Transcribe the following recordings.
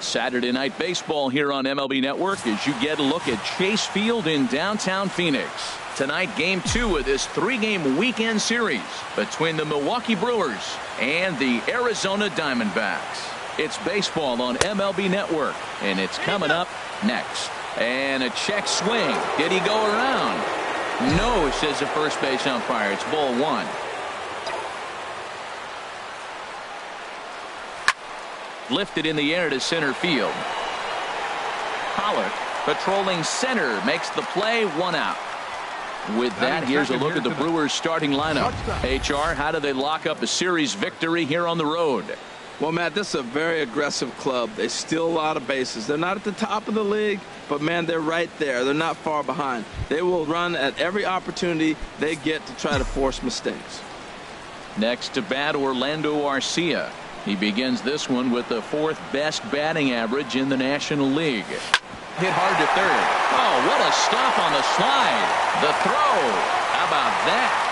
Saturday Night Baseball here on MLB Network as you get a look at Chase Field in downtown Phoenix. Tonight, Game 2 of this 3-game weekend series between the Milwaukee Brewers and the Arizona Diamondbacks. It's baseball on MLB Network, and it's coming up next. And a check swing. Did he go around? No, says the first base umpire. It's ball 1. Lifted in the air to center field. Pollock patrolling center makes the play, 1 out. With that, here's a look at the Brewers starting lineup. HR, how do they lock up a series victory here on the road? Well, Matt, this is a very aggressive club. They steal a lot of bases. They're not at the top of the league, but, man, they're right there. They're not far behind. They will run at every opportunity they get to try to force mistakes. Next to bat, Orlando Arcia. He begins this one with the 4th best batting average in the National League. Hit hard to third. Oh, what a stop on the slide. The throw. How about that?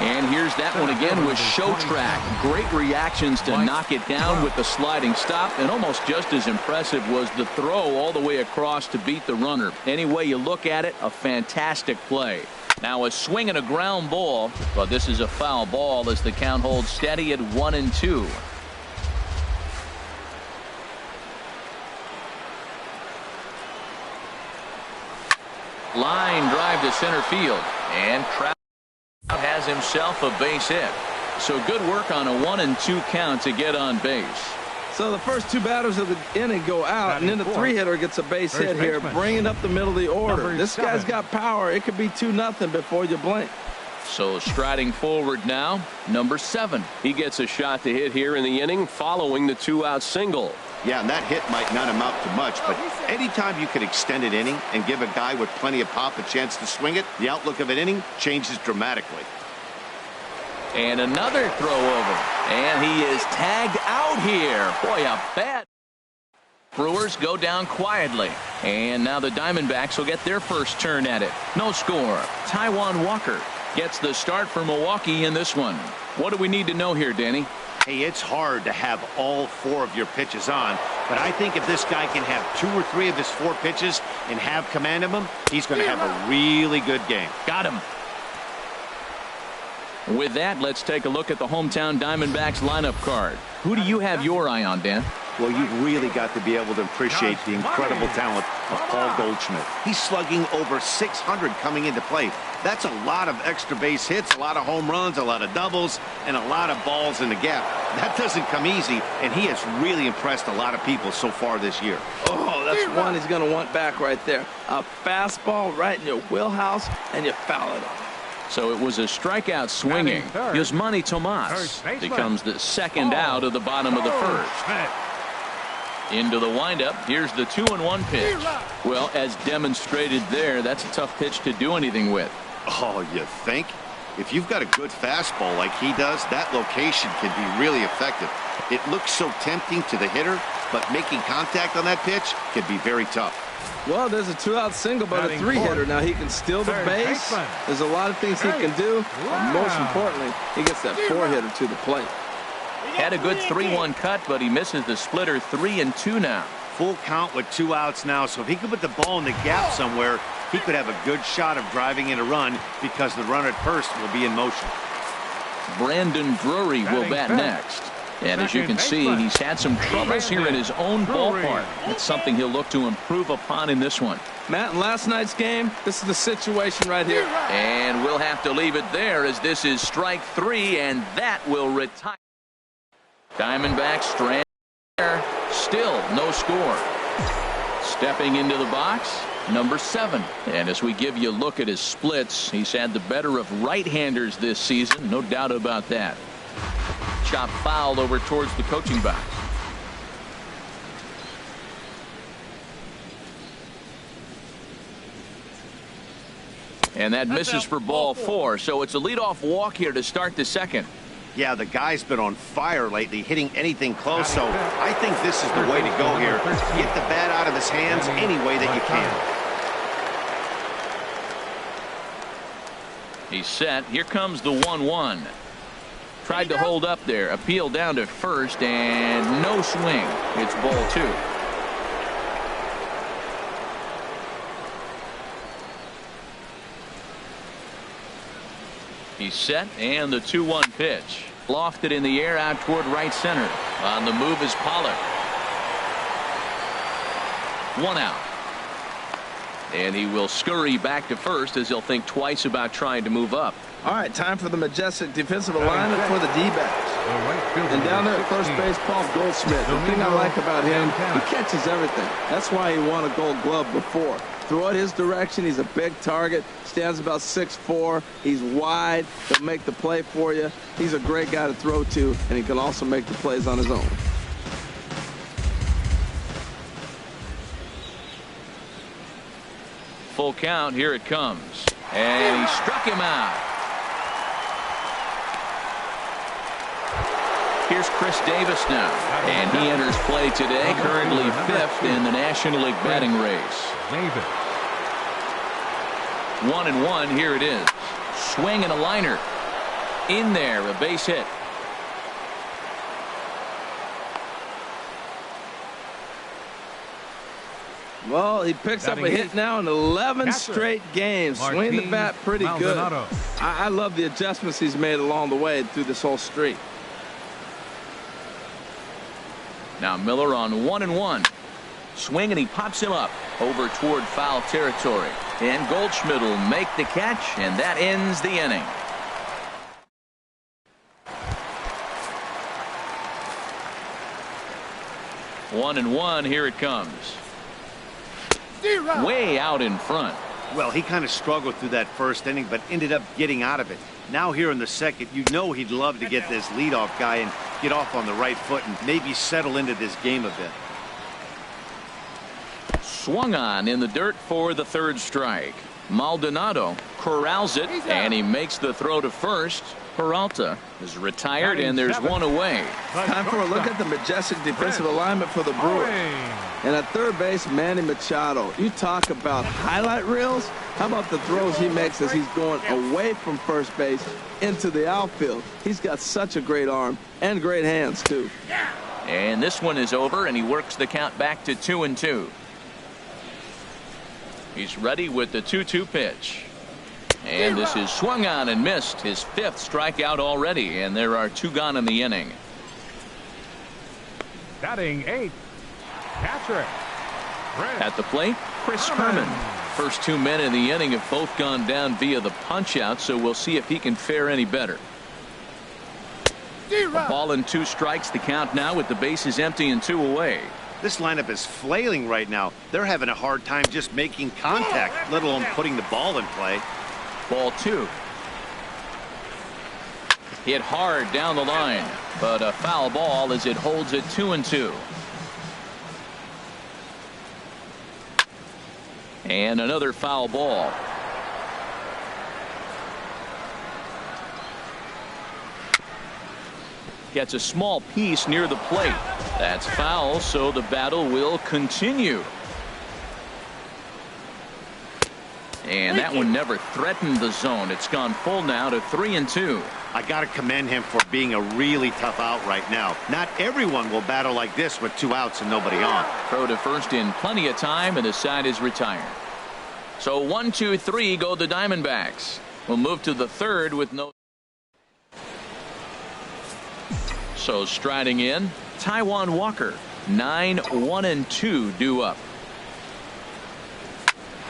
And here's that one again with Show Track. Great reactions to knock it down with the sliding stop, and almost just as impressive was the throw all the way across to beat the runner. Any way you look at it, a fantastic play. Now a swing and a ground ball, but this is a foul ball as the count holds steady at 1-2. Line drive to center field, and Trout has himself a base hit. So good work on a 1-2 count to get on base. So the first 2 batters of the inning go out, and then the 3-hitter gets a base hit here, bringing up the middle of the order. This guy's got power. It could be 2-0 before you blink. So striding forward now, number 7. He gets a shot to hit here in the inning following the 2-out single. Yeah, and that hit might not amount to much, but anytime you can extend an inning and give a guy with plenty of pop a chance to swing it, the outlook of an inning changes dramatically. And another throw over. And he is tagged out here. Boy, a bad. Brewers go down quietly. And now the Diamondbacks will get their first turn at it. No score. Taijuan Walker gets the start for Milwaukee in this one. What do we need to know here, Danny? Hey, it's hard to have all 4 of your pitches on, but I think if this guy can have 2 or 3 of his 4 pitches and have command of them, he's going to have a really good game. Got him. With that, let's take a look at the hometown Diamondbacks lineup card. Who do you have your eye on, Dan? Well, you've really got to be able to appreciate the incredible talent of Paul Goldschmidt. He's slugging over 600 coming into play. That's a lot of extra base hits, a lot of home runs, a lot of doubles, and a lot of balls in the gap. That doesn't come easy, and he has really impressed a lot of people so far this year. Oh, that's one he's going to want back right there. A fastball right in your wheelhouse, and you foul it off. So it was a strikeout swinging. Yasmani Tomas becomes the second out of the bottom of the first. Into the windup. Here's the 2-1 pitch. Well, as demonstrated there, that's a tough pitch to do anything with. Oh, you think? If you've got a good fastball like he does, that location can be really effective. It looks so tempting to the hitter, but making contact on that pitch can be very tough. Well, there's a 2-out single, but a 3-hitter. Now he can steal the base. There's a lot of things he can do. But most importantly, he gets that 4-hitter to the plate. Had a good 3-1 cut, but he misses the splitter. 3-2 now. Full count with 2 outs now, so if he could put the ball in the gap somewhere, he could have a good shot of driving in a run because the runner at first will be in motion. Brandon Drury will bat next. And as you can see, he's had some troubles here in his own ballpark. That's something he'll look to improve upon in this one. Matt, in last night's game, this is the situation right here. And we'll have to leave it there as this is strike 3, and that will retire. Diamondbacks strand there. Still no score. Stepping into the box, number 7. And as we give you a look at his splits, he's had the better of right-handers this season. No doubt about that. Chop fouled over towards the coaching box. And that misses for ball 4. So it's a leadoff walk here to start the second. Yeah, the guy's been on fire lately, hitting anything close, so I think this is the way to go here. Get the bat out of his hands any way that you can. He's set. Here comes the 1-1. Tried to hold up there. Appeal down to first, and no swing. It's ball 2. He's set, and the 2-1 pitch. Lofted in the air out toward right center. On the move is Pollock. 1 out. And he will scurry back to first as he'll think twice about trying to move up. All right, time for the majestic defensive alignment for the D-backs. And down there at first base, Paul Goldschmidt. The thing I like about him, he catches everything. That's why he won a Gold Glove before. Throw it his direction. He's a big target. Stands about 6'4". He's wide. He'll make the play for you. He's a great guy to throw to, and he can also make the plays on his own. Full count. Here it comes. And he struck him out. Here's Chris Davis now. And he enters play today, currently 5th in the National League batting race. 1-1. Here it is. Swing and a liner. In there, a base hit. Well, he picks up a hit now in 11 straight games. Swing the bat pretty good. I love the adjustments he's made along the way through this whole streak. Now Miller on 1-1. Swing, and he pops him up over toward foul territory. And Goldschmidt will make the catch, and that ends the inning. One and one. Here it comes. Way out in front. Well, he kind of struggled through that first inning, but ended up getting out of it. Now here in the second, you know he'd love to get this leadoff guy and get off on the right foot and maybe settle into this game a bit. Swung on in the dirt for the 3rd strike. Maldonado corrals it, and he makes the throw to first. Peralta is retired, and there's one away. Time for a look at the majestic defensive alignment for the Brewers. And at third base, Manny Machado. You talk about highlight reels. How about the throws he makes as he's going away from first base into the outfield? He's got such a great arm and great hands, too. And this one is over, and he works the count back to 2-2. He's ready with the 2-2 pitch. And this is swung on and missed. His 5th strikeout already, and there are 2 gone in the inning. Batting 8th, catcher. At the plate, Chris Herman. First 2 men in the inning have both gone down via the punch-out, so we'll see if he can fare any better. A ball and 2 strikes, the count now with the bases empty and 2 away. This lineup is flailing right now. They're having a hard time just making contact, let alone putting the ball in play. Ball 2. Hit hard down the line, but a foul ball as it holds it 2-2. And another foul ball. Gets a small piece near the plate. That's foul, so the battle will continue. And that one never threatened the zone. It's gone full now to 3-2. I got to commend him for being a really tough out right now. Not everyone will battle like this with 2 outs and nobody on. Throw to first in plenty of time, and the side is retired. So 1, 2, 3 go the Diamondbacks. We'll move to the 3rd with no. So striding in, Taijuan Walker. 9, 1 and 2 due up.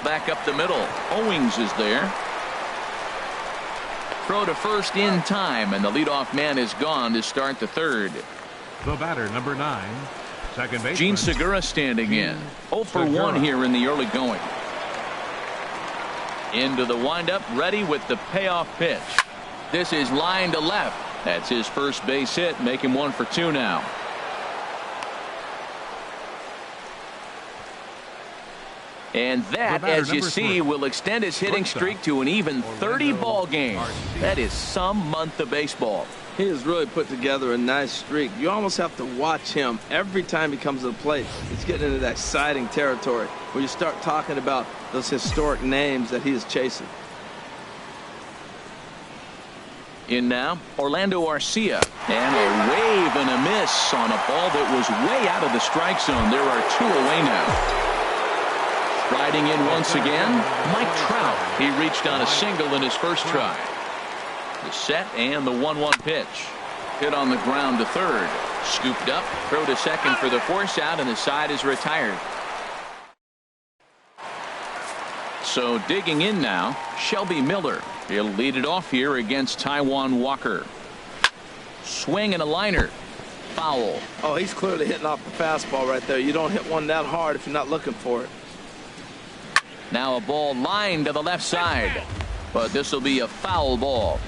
Back up the middle. Owings is there. Throw to first in time, and the leadoff man is gone to start the 3rd. The batter, number 9, second baseman Gene Segura standing in. 0 for 1 here in the early going. Into the windup, ready with the payoff pitch. This is line to left. That's his first base hit, make him 1 for 2 now. And that, as you see, will extend his hitting streak to an even 30 ball games. That is some month of baseball. He has really put together a nice streak. You almost have to watch him every time he comes to the plate. He's getting into that exciting territory where you start talking about those historic names that he is chasing. In now, Orlando Arcia. And a wave and a miss on a ball that was way out of the strike zone. There are 2 away now. Riding in once again, Mike Trout. He reached on a single in his first try. The set and the 1-1 pitch. Hit on the ground to third. Scooped up, throw to second for the force out, and the side is retired. So digging in now, Shelby Miller. He'll lead it off here against Taijuan Walker. Swing and a liner. Foul. Oh, he's clearly hitting off the fastball right there. You don't hit one that hard if you're not looking for it. Now a ball lined to the left side. But this will be a foul ball.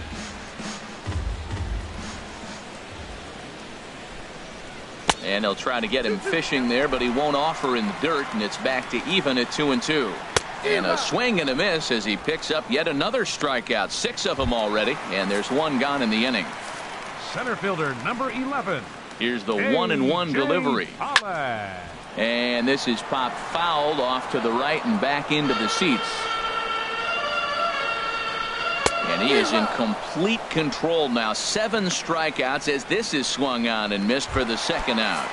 And they'll try to get him fishing there, but he won't offer in the dirt, and it's back to even at 2-2. And a swing and a miss as he picks up yet another strikeout. 6 of them already, and there's 1 gone in the inning. Center fielder number 11. Here's the 1-1 delivery. And this is popped fouled off to the right and back into the seats. And he is in complete control now. 7 strikeouts as this is swung on and missed for the second out.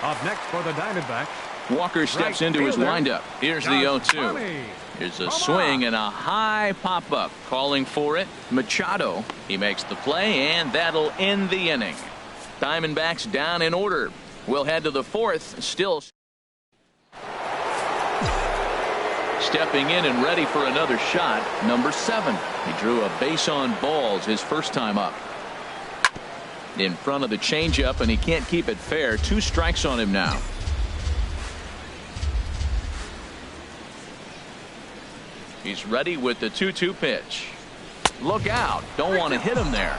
Up next for the Diamondbacks, Walker steps into his windup. Here's the 0-2. Here's a swing and a high pop-up. Calling for it, Machado. He makes the play, and that'll end the inning. Diamondbacks down in order. We'll head to the 4th. Still stepping in and ready for another shot, number 7. He drew a base on balls his first time up. In front of the changeup, and he can't keep it fair. 2 strikes on him now. He's ready with the 2-2 pitch. Look out. Don't want to hit him there.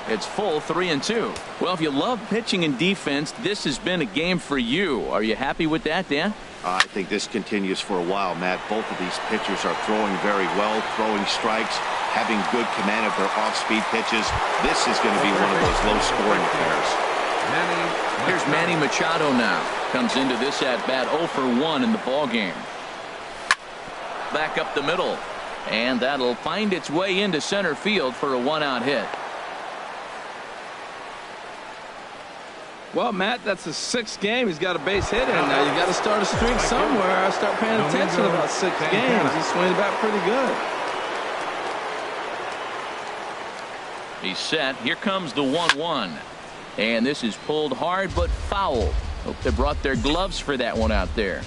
It's full 3-2. Well, if you love pitching and defense, this has been a game for you. Are you happy with that, Dan? I think this continues for a while, Matt. Both of these pitchers are throwing very well, throwing strikes, having good command of their off-speed pitches. This is going to be one of those low-scoring affairs. Here's Manny Machado now. Comes into this at-bat 0 for 1 in the ballgame. Back up the middle. And that'll find its way into center field for a 1-out hit. Well, Matt, that's his 6th game. He's got a base hit in now. You got to start a streak somewhere. I start paying attention about 6 games. He's swinging back pretty good. He's set. Here comes the 1-1. And this is pulled hard but foul. Hope they brought their gloves for that one out there.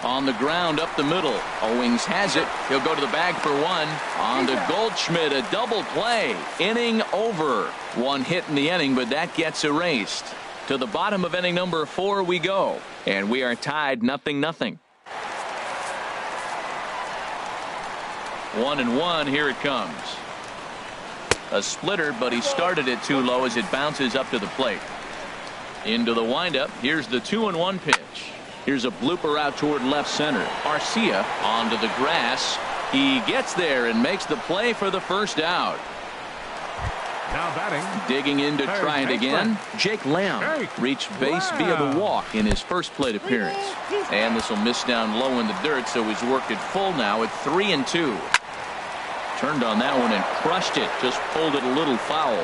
On the ground up the middle. Owings has it. He'll go to the bag for 1. On to Goldschmidt, a double play. Inning over. 1 hit in the inning, but that gets erased. To the bottom of inning number 4 we go. And we are tied 0-0. 1-1. Here it comes. A splitter, but he started it too low as it bounces up to the plate. Into the windup. Here's the 2-1 pitch. Here's a blooper out toward left center. Arcia onto the grass. He gets there and makes the play for the first out. Now batting. Digging in to try it again. Jake Lamb reached base via the walk in his first plate appearance. And this will miss down low in the dirt, so he's worked it full now at 3-2. Turned on that one and crushed it. Just pulled it a little foul.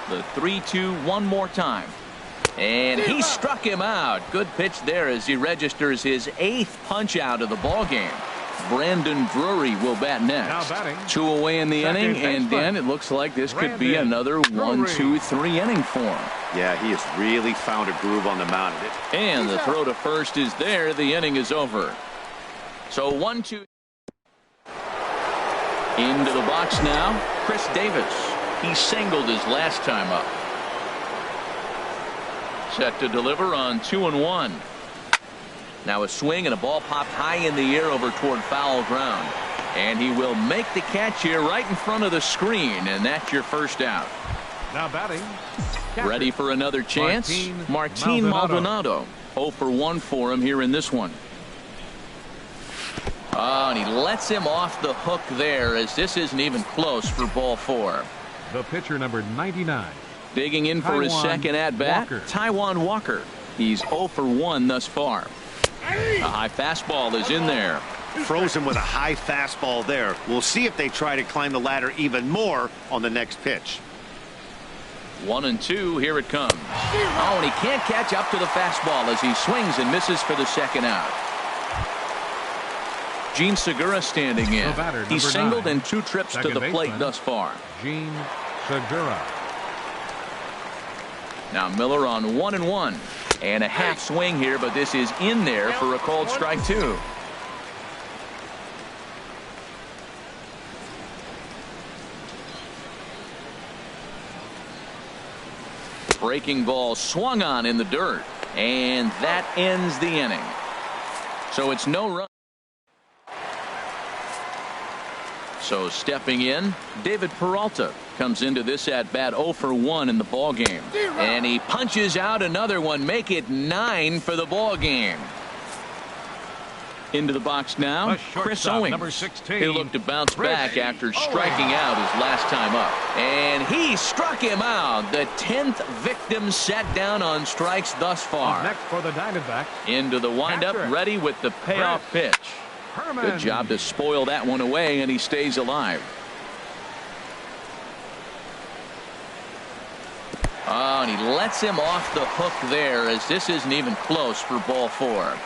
The 3-2 one more time. And he struck him out. Good pitch there as he registers his 8th punch out of the ball game. Brandon Drury will bat next. 2 away in the inning, and then it looks like this could be another 1-2-3 inning for him. Yeah, he has really found a groove on the mound. And the throw to first is there. The inning is over. So 1-2. Into the box now, Chris Davis. He singled his last time up. Set to deliver on 2-1. Now a swing and a ball popped high in the air over toward foul ground. And he will make the catch here right in front of the screen, and that's your first out. Now batting. Ready for another chance? Martin Maldonado. 0 for 1 for him here in this one. Oh, and he lets him off the hook there as this isn't even close for ball 4. The pitcher number 99. Digging in for his second at-bat, Taijuan Walker. He's 0 for 1 thus far. A high fastball is in there. Frozen with a high fastball there. We'll see if they try to climb the ladder even more on the next pitch. 1-2. Here it comes. Oh, and he can't catch up to the fastball as he swings and misses for the second out. Gene Segura standing in. He's singled in 2 trips to the plate thus far. Gene Segura. Now Miller on 1-1. And a half swing here, but this is in there for a called strike 2. Breaking ball swung on in the dirt, and that ends the inning. So it's no run. So stepping in, David Peralta comes into this at bat 0 for 1 in the ball game, and he punches out another one, make it 9 for the ball game. Into the box now, Chris Owings. Number 16. He'll look to bounce back after striking out his last time up. And he struck him out. The 10th victim set down on strikes thus far. Next for the Diamondbacks. Into the windup, ready with the payoff pitch. Good job to spoil that one away, and he stays alive. Oh, and he lets him off the hook there, as this isn't even close for ball 4.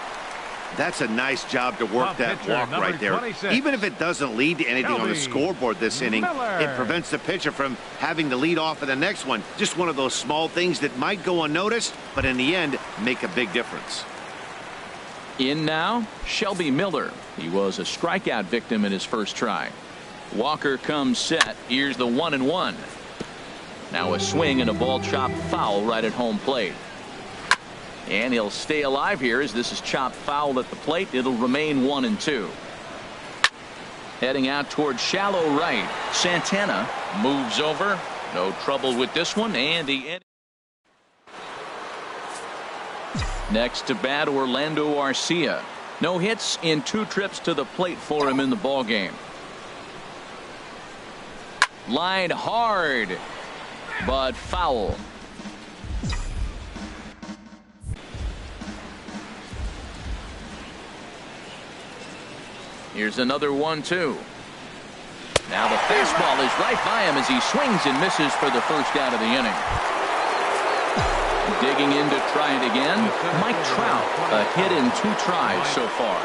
That's a nice job to work that walk right there. 26. Even if it doesn't lead to anything on the scoreboard this inning, Miller. it prevents the pitcher from having to lead off in the next one. Just one of those small things that might go unnoticed, but in the end, make a big difference. In now, Shelby Miller. He was a strikeout victim in his first try. Walker comes set. Here's the 1-1. Now a swing and a ball chopped foul right at home plate. And he'll stay alive here as this is chopped foul at the plate. It'll remain 1-2. Heading out towards shallow right. Santana moves over. No trouble with this one. And the end. Next to bat, Orlando Arcia. No hits in 2 trips to the plate for him in the ball game. Line hard, but foul. Here's another 1-2. Now the fastball is right by him as he swings and misses for the first out of the inning. Digging in to try it again, Mike Trout. A hit in 2 tries so far.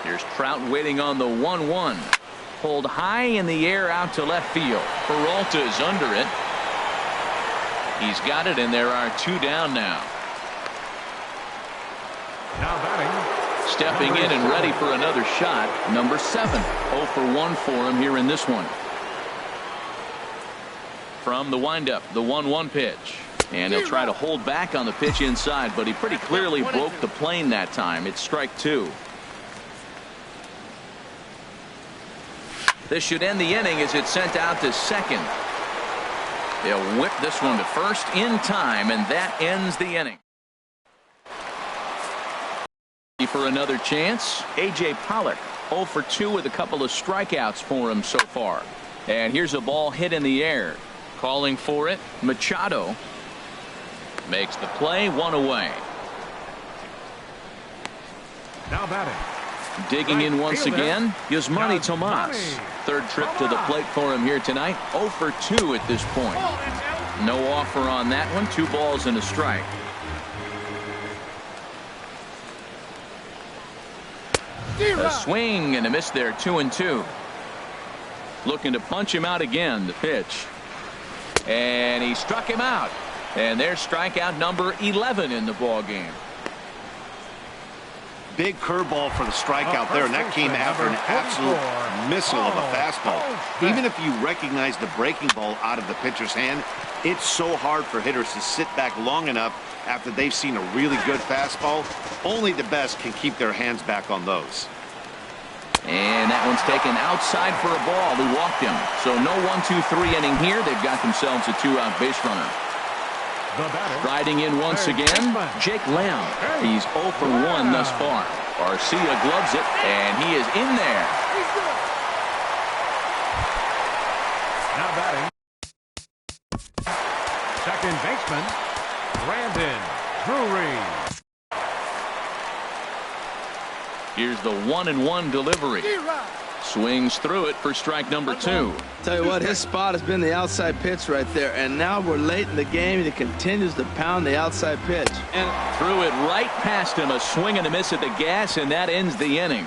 Here's Trout waiting on the 1-1. Pulled high in the air out to left field. Peralta is under it. He's got it, and there are 2 down now. Now batting. Stepping in and ready for another shot, number 7. 0 for 1 for him here in this one. From the windup, the 1-1 pitch. And he'll try to hold back on the pitch inside, but he pretty clearly broke the plane that time. It's strike 2. This should end the inning as it's sent out to second. They'll whip this one to first in time, and that ends the inning. For another chance, A.J. Pollock 0 for 2 with a couple of strikeouts for him so far. And here's a ball hit in the air. Calling for it, Machado makes the play, 1 away. Now batting. Digging in once again, Yasmani Tomas. 3rd trip to the plate for him here tonight. 0 for 2 at this point. No offer on that one. 2 balls and a strike. A swing and a miss there. 2-2. Looking to punch him out again. The pitch. And he struck him out. And there's strikeout number 11 in the ball game. Big curveball for the strikeout there, and that came after an absolute missile of a fastball. Even if you recognize the breaking ball out of the pitcher's hand, it's so hard for hitters to sit back long enough after they've seen a really good fastball. Only the best can keep their hands back on those. And that one's taken outside for a ball. He walked him. So no 1-2-3 inning here. They've got themselves a 2-out base runner. Riding in once again, Jake Lamb. He's 0 for 1 thus far. Arcia gloves it, and he is in there. Now batting. Second baseman, Brandon Drury. Here's the 1-1 delivery. Swings through it for strike number 2. Tell you what, his spot has been the outside pitch right there, and now we're late in the game, and he continues to pound the outside pitch. And threw it right past him, a swing and a miss at the gas, and that ends the inning.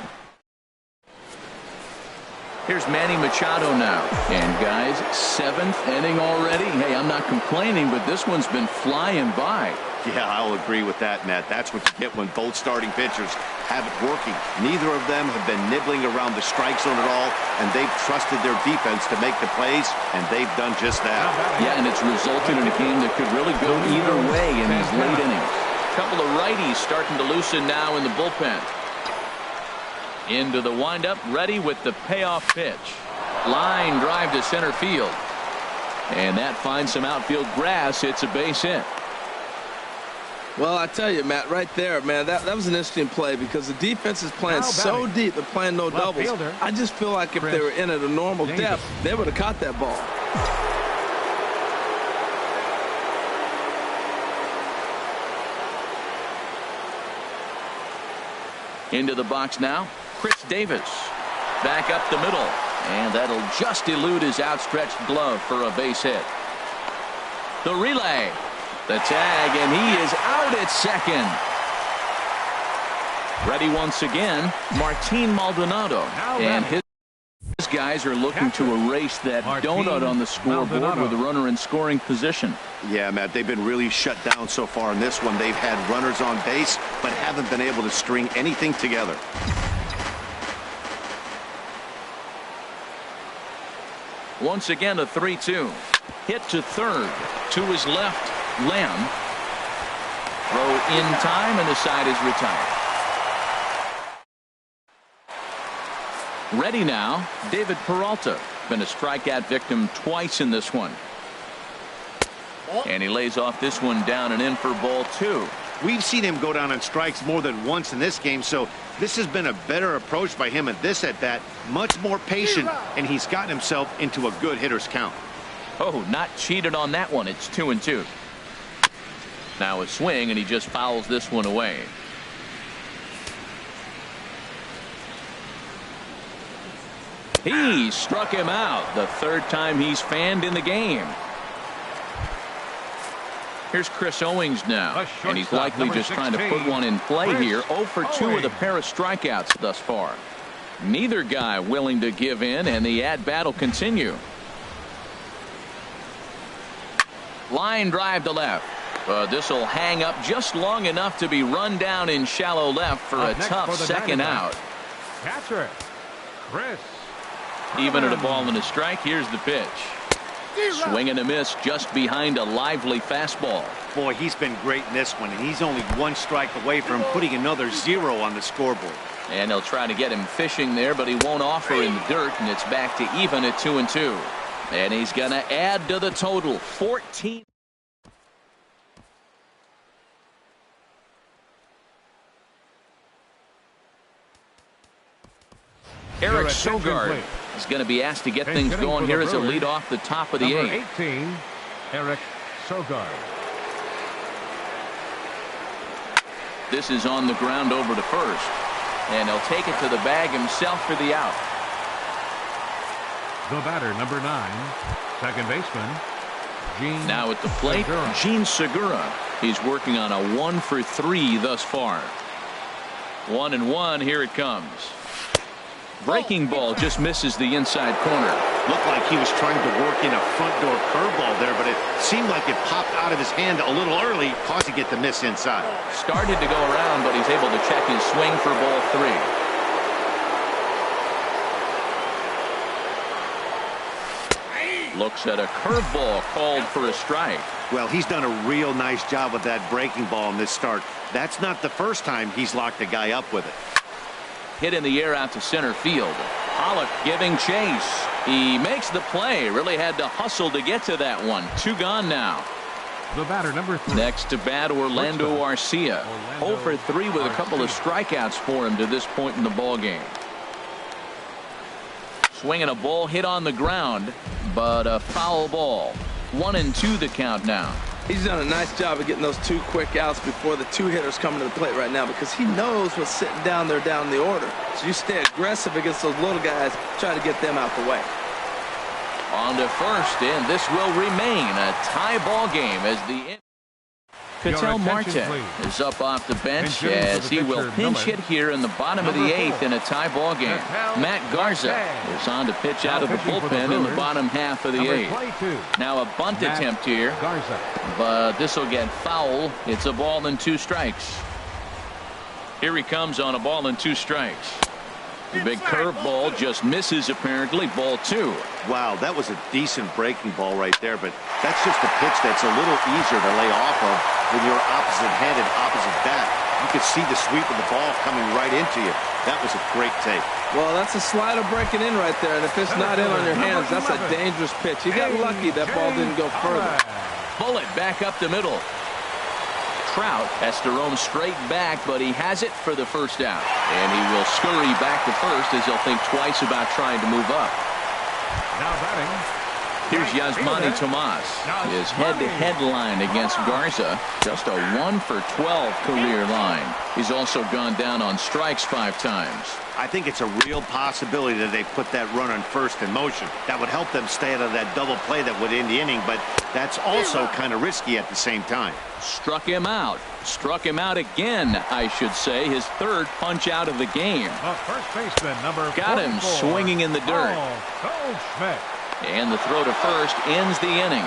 Here's Manny Machado now. And guys, 7th inning already. Hey, I'm not complaining, but this one's been flying by. Yeah, I'll agree with that, Matt. That's what you get when both starting pitchers have it working. Neither of them have been nibbling around the strike zone at all, and they've trusted their defense to make the plays, and they've done just that. Yeah, and it's resulted in a game that could really go either way in these late innings. A couple of righties starting to loosen now in the bullpen. Into the windup, ready with the payoff pitch. Line drive to center field. And that finds some outfield grass. It's a base hit. Well, I tell you, Matt, right there, man, that was an interesting play because the defense is playing so deep, they're playing no doubles. Fielder. I just feel like if they were in at a normal depth, they would have caught that ball. Into the box now, Chris Davis. Back up the middle. And that'll just elude his outstretched glove for a base hit. The relay. The tag, and he is out at second. Ready once again, Martin Maldonado. And his guys are looking to erase that donut on the scoreboard with a runner in scoring position. Yeah, Matt, they've been really shut down so far in this one. They've had runners on base, but haven't been able to string anything together. Once again, a 3-2. Hit to third. To his left, Lamb. Throw in time, and the side is retired. Ready now, David Peralta. Been a strikeout victim twice in this one. And he lays off this one down and in for ball 2. We've seen him go down on strikes more than once in this game, so this has been a better approach by him at this at-bat. Much more patient, and he's gotten himself into a good hitter's count. Oh, not cheated on that one. It's 2-2. Now a swing, and he just fouls this one away. He struck him out the third time he's fanned in the game. Here's Chris Owings now, and he's likely just trying to put one in play here. 0 for 2 with a pair of strikeouts thus far. Neither guy willing to give in, and the at-bat will continue. Line drive to left. This will hang up just long enough to be run down in shallow left for a tough second out. Catcher, Chris. Even at a ball and a strike, here's the pitch. Swing and a miss just behind a lively fastball. Boy, he's been great in this one, and he's only one strike away from putting another 0 on the scoreboard. And they'll try to get him fishing there, but he won't offer in the dirt, and it's back to even at 2-2. And he's going to add to the total, 14. Eric Sogard is going to be asked to get things going here as a lead off the top of the 8th. 18, Eric Sogard. This is on the ground over to first, and he'll take it to the bag himself for the out. The batter, number 9, second baseman, Gene. Now at the plate, Gene Segura. He's working on a 1 for 3 thus far. 1-1. Here it comes. Breaking ball just misses the inside corner. Looked like he was trying to work in a front door curveball there, but it seemed like it popped out of his hand a little early, causing it to miss inside. Started to go around, but he's able to check his swing for ball 3. Looks at a curveball called for a strike. Well, he's done a real nice job with that breaking ball in this start. That's not the first time he's locked a guy up with it. Hit in the air out to center field. Pollock giving chase. He makes the play. Really had to hustle to get to that one. 2 gone now. The batter, number 3. Next to bat, Orlando Arcia. 0 for 3 with a couple of strikeouts for him to this point in the ball game. Swinging a ball hit on the ground, but a foul ball. 1-2 the count now. He's done a nice job of getting those 2 quick outs before the 2 hitters coming to the plate right now, because he knows what's sitting down there down the order. So you stay aggressive against those little guys, try to get them out the way. On to first, and this will remain a tie ball game as the Ketel Marte is up off the bench as he will pinch hit here in the bottom of the 8th in a tie ball game. Matt Garza is on to pitch out of the bullpen in the bottom half of the 8th. Now a bunt attempt here, but this will get foul. It's a ball and 2 strikes. Here he comes on a ball and 2 strikes. The big curveball just misses, apparently. Ball 2. Wow, that was a decent breaking ball right there, but that's just a pitch that's a little easier to lay off of when you're opposite-handed, opposite bat. You could see the sweep of the ball coming right into you. That was a great take. Well, that's a slider breaking in right there, and if it's not in on your hands, that's a dangerous pitch. You got lucky that ball didn't go further. Bullet back up the middle. Trout has to roam straight back, but he has it for the first out. And he will scurry back to first as he'll think twice about trying to move up. Now batting. Here's Yasmani Tomas. His head-to-head line against Garza. Just a 1 for 12 career line. He's also gone down on strikes 5 times. I think it's a real possibility that they put that runner on first in motion. That would help them stay out of that double play that would end the inning, but that's also kind of risky at the same time. Struck him out. Struck him out again, I should say. His 3rd punch out of the game. The first baseman, number 44. Got him swinging in the dirt. Goldschmidt. And the throw to first ends the inning.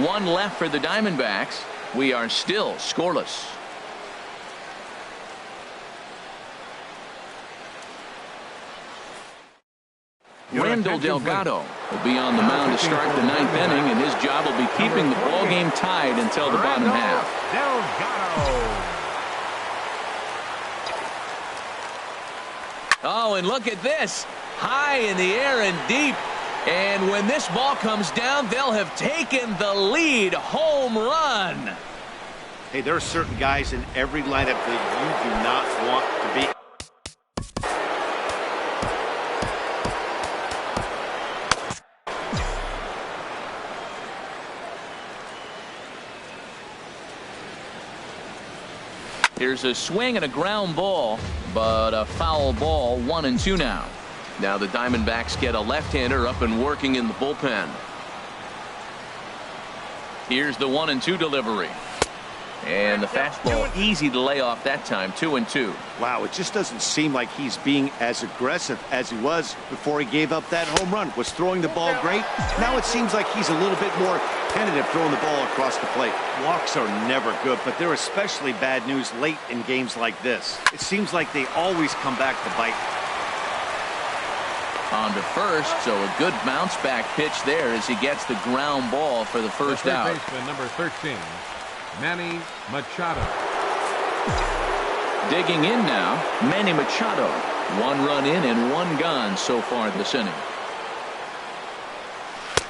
1 left for the Diamondbacks. We are still scoreless. Randall Delgado will be on the mound to start the 9th inning, and his job will be keeping the ball game tied until the bottom half. Oh, and look at this. High in the air and deep. And when this ball comes down, they'll have taken the lead. Home run. Hey, there are certain guys in every lineup that you do not want to be. Here's a swing and a ground ball, but a foul ball. 1-2 now. Now the Diamondbacks get a left-hander up and working in the bullpen. Here's the 1-2 delivery. And the fastball easy to lay off that time. 2-2. Wow, it just doesn't seem like he's being as aggressive as he was before he gave up that home run. Was throwing the ball great. Now it seems like he's a little bit more tentative throwing the ball across the plate. Walks are never good, but they're especially bad news late in games like this. It seems like they always come back to bite. On to first, so a good bounce back pitch there as he gets the ground ball for the first out. Baseman number 13, Manny Machado. Digging in now, Manny Machado. 1 run in and 1 gone so far this inning.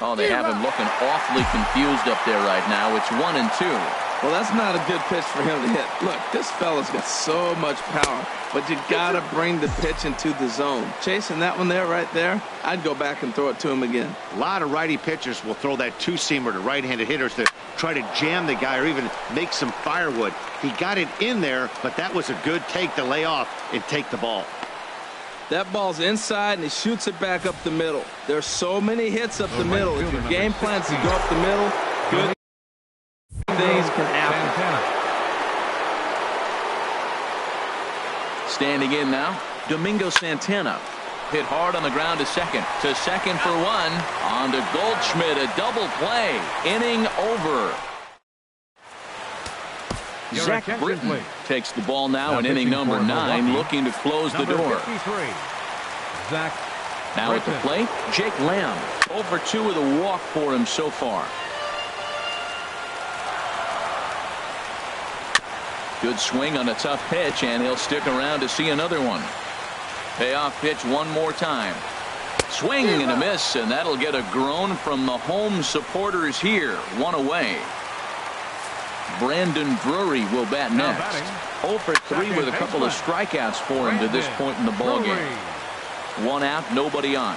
Oh, they have him looking awfully confused up there right now. It's 1-2. Well, that's not a good pitch for him to hit. Look, this fella's got so much power, but you gotta bring the pitch into the zone. Chasing that one there, right there, I'd go back and throw it to him again. A lot of righty pitchers will throw that 2-seamer to right-handed hitters to try to jam the guy or even make some firewood. He got it in there, but that was a good take to lay off and take the ball. That ball's inside, and he shoots it back up the middle. There's so many hits up the middle. If your game plan's to go up the middle, good things can happen. Standing in now, Domingo Santana. Hit hard on the ground to second. To second for 1. On to Goldschmidt, a double play. Inning over. Zach Britton takes the ball now in inning number 9, looking to close the door. Zach now at the plate, Jake Lamb. 0 for 2 with a walk for him so far. Good swing on a tough pitch, and he'll stick around to see another one. Payoff pitch one more time. Swing and a miss, and that'll get a groan from the home supporters here. 1 away. Brandon Drury will bat next. 0 for 3 with a couple of strikeouts for him to this point in the ballgame. 1 out, nobody on.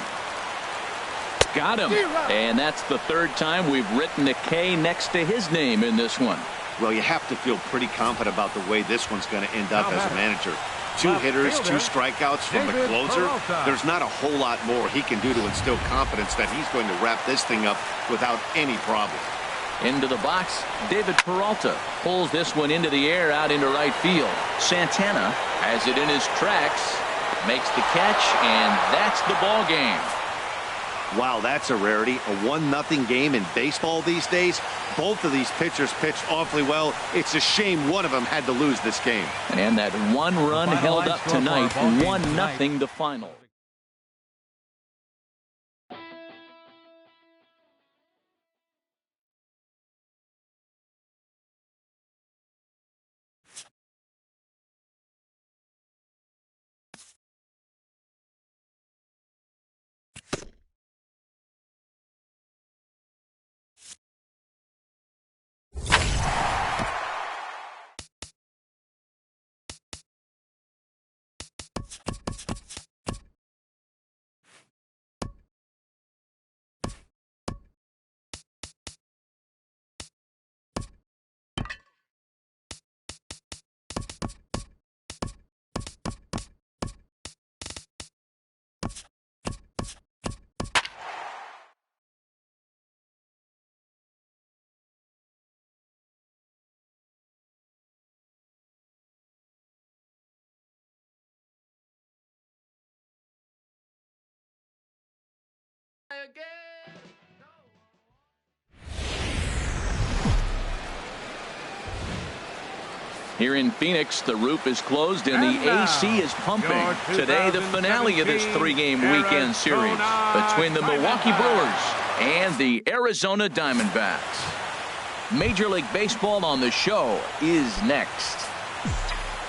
got him. And that's the third time we've written a K next to his name in this one. Well, you have to feel pretty confident about the way this one's going to end up as a manager. 2 hitters, 2 strikeouts from the closer. There's not a whole lot more he can do to instill confidence that he's going to wrap this thing up without any problem. Into the box, David Peralta pulls this one into the air out into right field. Santana has it in his tracks, makes the catch, and that's the ball game. Wow, that's a rarity. A 1-0 game in baseball these days. Both of these pitchers pitched awfully well. It's a shame one of them had to lose this game. And that 1 run held up tonight, 1-0 the final. Here in Phoenix, the roof is closed and the AC is pumping. Today, the finale of this 3-game weekend series between the Milwaukee Brewers and the Arizona Diamondbacks. Major League Baseball on the show is next.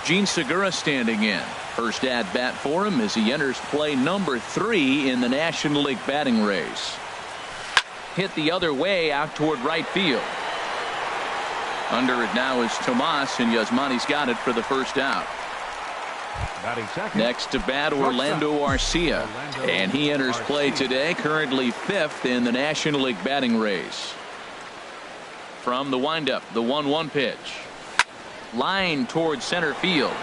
Gene Segura standing in. First at bat for him as he enters play number 3 in the National League batting race. Hit the other way out toward right field. Under it now is Tomas, and Yasmani's got it for the first out. Next to bat, Orlando Arcia, and he enters play today, currently 5th in the National League batting race. From the windup, the 1-1 pitch. Line towards center field.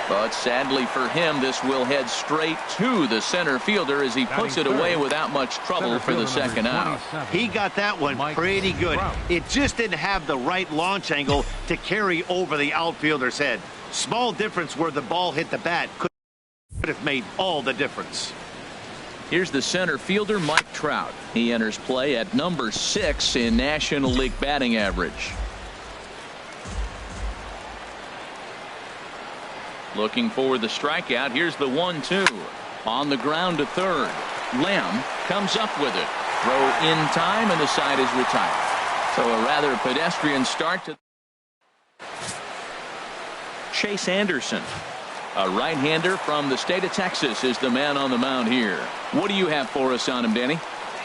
But sadly for him, this will head straight to the center fielder as he puts it away without much trouble for the second out. He got that one pretty good. It just didn't have the right launch angle to carry over the outfielder's head. Small difference where the ball hit the bat could have made all the difference. Here's the center fielder, Mike Trout. He enters play at number 6 in National League batting average. Looking for the strikeout. Here's the 1-2 on the ground to third. Lamb comes up with it. Throw in time, and the side is retired. So a rather pedestrian start to Chase Anderson. A right-hander from the state of Texas is the man on the mound here. What do you have for us on him, Danny?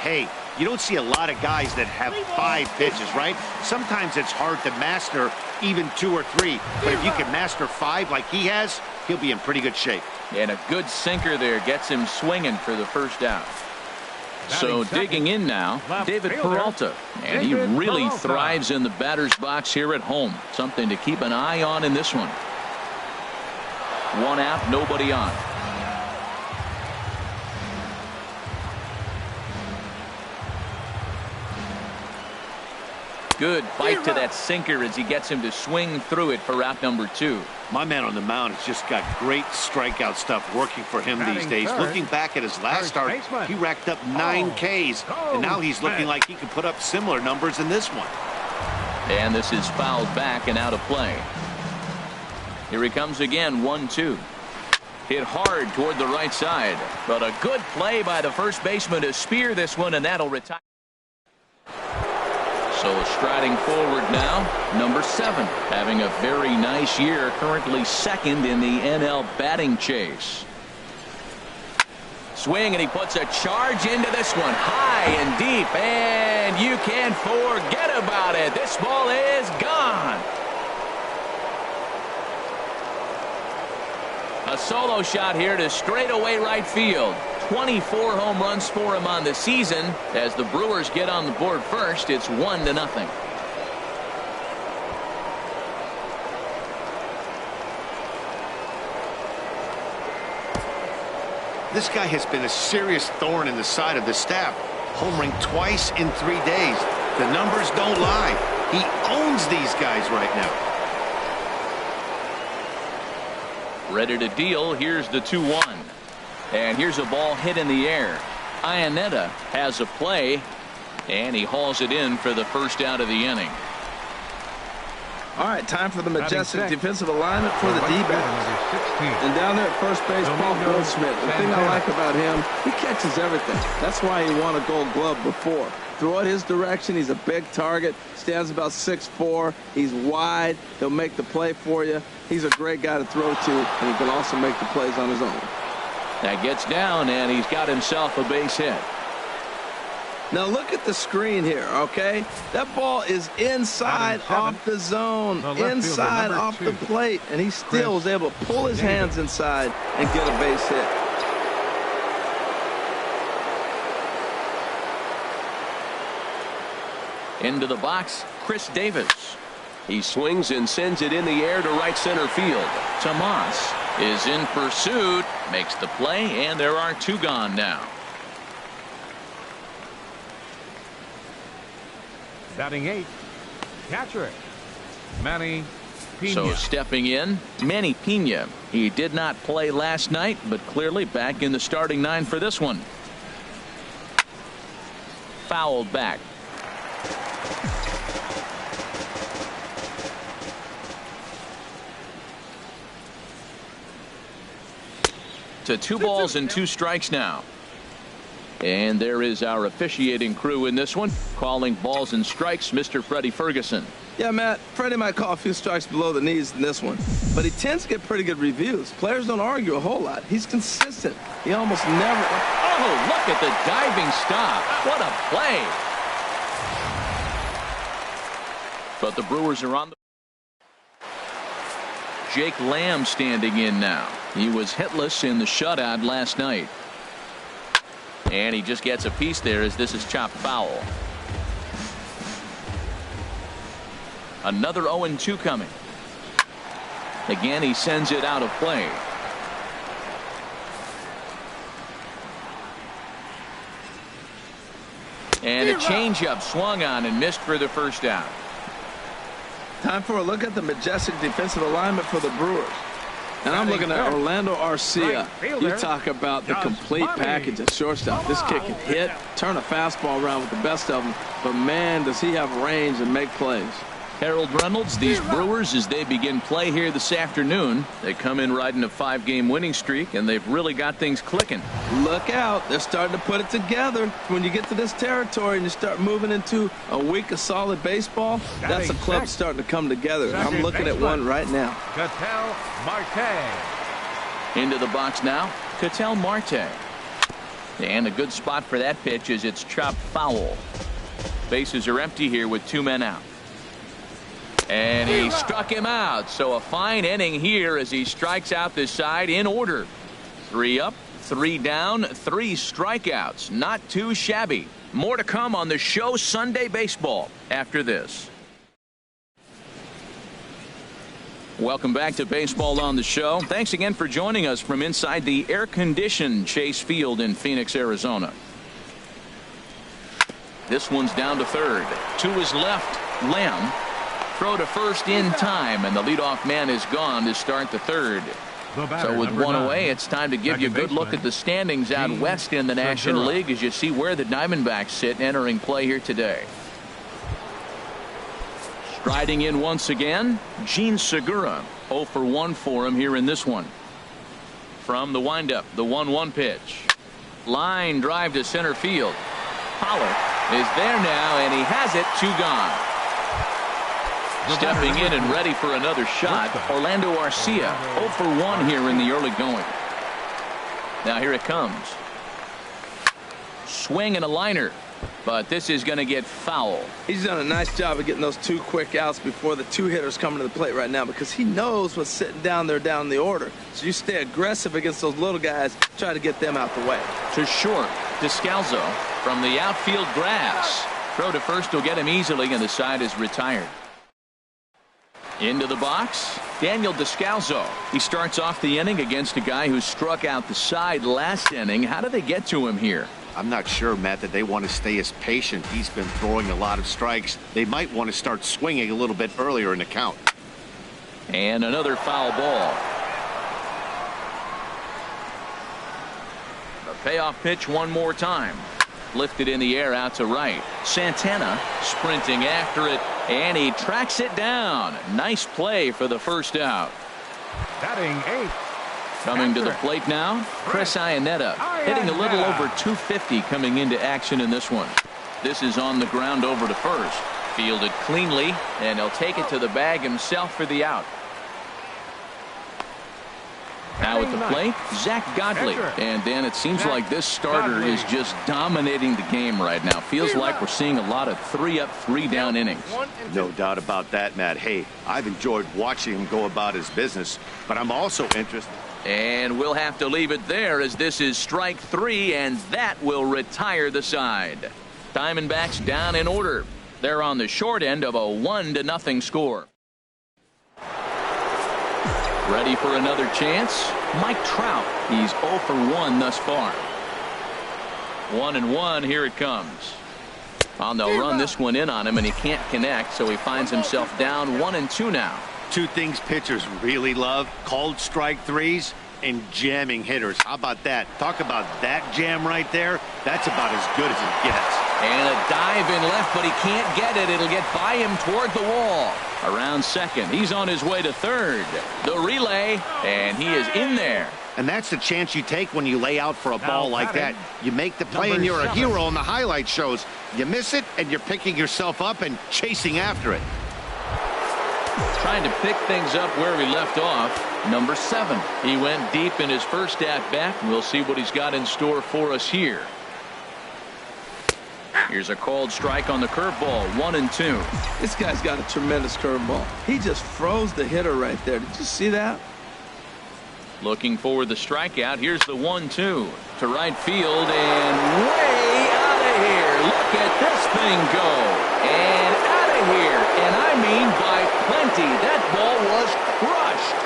Hey, you don't see a lot of guys that have 5 pitches, right? Sometimes it's hard to master even 2 or 3. But if you can master 5 like he has, he'll be in pretty good shape. And a good sinker there gets him swinging for the first out. So digging in now, David Peralta. And he really thrives in the batter's box here at home. Something to keep an eye on in this one. 1 out, nobody on. Good bite to that sinker as he gets him to swing through it for out number 2. My man on the mound has just got great strikeout stuff working for him these days. Looking back at his last start, he racked up 9 Ks, and now he's looking like he could put up similar numbers in this one. And this is fouled back and out of play. Here he comes again, 1-2. Hit hard toward the right side, but a good play by the first baseman to spear this one, and that'll retire. So striding forward now, number 7, having a very nice year, currently 2nd in the NL batting chase. Swing, and he puts a charge into this one, high and deep, and you can't forget about it. This ball is gone. A solo shot here to straightaway right field. 24 home runs for him on the season. As the Brewers get on the board first, it's 1-0. This guy has been a serious thorn in the side of the staff. Homering twice in 3 days. The numbers don't lie. He owns these guys right now. Ready to deal. Here's the 2-1. And here's a ball hit in the air. Iannetta has a play, and he hauls it in for the first out of the inning. All right, time for the majestic defensive alignment for the D-backs. And down there at first base, Paul Goldschmidt. The thing I like about him, he catches everything. That's why he won a Gold Glove before. Throw it his direction. He's a big target. Stands about 6'4". He's wide. He'll make the play for you. He's a great guy to throw to, and he can also make the plays on his own. That gets down, and he's got himself a base hit. Now look at the screen here, okay? That ball is inside off the zone, inside off the plate, and he still was able to pull his hands inside and get a base hit. Into the box, Chris Davis. He swings and sends it in the air to right center field. Tomas is in pursuit, makes the play, and there are 2 gone now. Batting 8th, catcher, Manny Pena. So stepping in, Manny Pena. He did not play last night, but clearly back in the starting 9 for this one. Fouled back. To 2 balls and 2 strikes now. And there is our officiating crew in this one, calling balls and strikes, Mr. Freddie Ferguson. Yeah, Matt, Freddie might call a few strikes below the knees in this one, but he tends to get pretty good reviews. Players don't argue a whole lot. He's consistent. He almost never... Oh, look at the diving stop. What a play. But the Brewers are on the... Jake Lamb standing in now. He was hitless in the shutout last night. And he just gets a piece there as this is chopped foul. Another 0-2 coming. Again, he sends it out of play. And a changeup swung on and missed for the first out. Time for a look at the majestic defensive alignment for the Brewers. And I'm looking at Orlando Arcia. You talk about the complete package at shortstop. This kid can hit, turn a fastball around with the best of them. But, man, does he have range and make plays. Harold Reynolds, these Brewers, as they begin play here this afternoon, they come in riding a 5-game winning streak, and they've really got things clicking. Look out. They're starting to put it together. When you get to this territory and you start moving into a week of solid baseball, that's a club starting to come together. I'm looking at one right now. Ketel Marte. Into the box now, Ketel Marte. And a good spot for that pitch is it's chopped foul. Bases are empty here with 2 men out. And he struck him out. So a fine inning here as he strikes out this side in order. 3 up, 3 down, 3 strikeouts. Not too shabby. More to come on the show Sunday Baseball after this. Welcome back to Baseball on the Show. Thanks again for joining us from inside the air-conditioned Chase Field in Phoenix, Arizona. This one's down to third. To his left, Lamb. Throw to first in time, and the leadoff man is gone to start the third. So with 1 away, it's time to give you a good look at the standings out west in the National League as you see where the Diamondbacks sit entering play here today. Striding in once again, Gene Segura. 0 for 1 for him here in this one. From the windup, the 1-1 pitch. Line drive to center field. Pollock is there now, and he has it. 2 gone. Stepping in and ready for another shot, Orlando Arcia. 0 for 1 here in the early going. Now here it comes. Swing and a liner. But this is going to get foul. He's done a nice job of getting those 2 quick outs before the 2 hitters coming to the plate right now, because he knows what's sitting down there down the order. So you stay aggressive against those little guys, try to get them out the way. To short, Descalzo from the outfield grass. Throw to first will get him easily, and the side is retired. Into the box, Daniel Descalzo. He starts off the inning against a guy who struck out the side last inning. How did they get to him here? I'm not sure, Matt, that they want to stay as patient. He's been throwing a lot of strikes. They might want to start swinging a little bit earlier in the count. And another foul ball. The payoff pitch one more time. Lifted in the air out to right. Santana sprinting after it, and he tracks it down. Nice play for the first out. Batting 8th. Coming to the plate now, Chris Iannetta, hitting a little over 250 coming into action in this one. This is on the ground over to first. Fielded cleanly, and he'll take it to the bag himself for the out. Now at the plate, Zach Godley. And Dan, it seems like this starter is just dominating the game right now. Feels like we're seeing a lot of 3-up, 3-down innings. No doubt about that, Matt. Hey, I've enjoyed watching him go about his business, but I'm also interested. And we'll have to leave it there, as this is strike 3, and that will retire the side. Diamondbacks down in order. They're on the short end of a 1-0 score. Ready for another chance? Mike Trout. He's 0 for 1 thus far. 1-1. Here it comes. Well, they'll run this one in on him, and he can't connect, so he finds himself down 1-2 now. 2 things pitchers really love: called strike 3s and jamming hitters. How about that? Talk about that jam right there. That's about as good as it gets. And a dive in left, but he can't get it. It'll get by him toward the wall. Around second. He's on his way to third. The relay, and he is in there. And that's the chance you take when you lay out for a ball like that. You make the play and you're a hero in the highlight shows. You miss it and you're picking yourself up and chasing after it. Trying to pick things up where we left off. Number 7. He went deep in his first at-bat. We'll see what he's got in store for us here. Here's a called strike on the curveball. 1-2. This guy's got a tremendous curveball. He just froze the hitter right there. Did you see that? Looking for the strikeout. Here's the 1-2 to right field, and way out of here. Look at this thing go. And out of here. And I mean by plenty. That ball was crushed.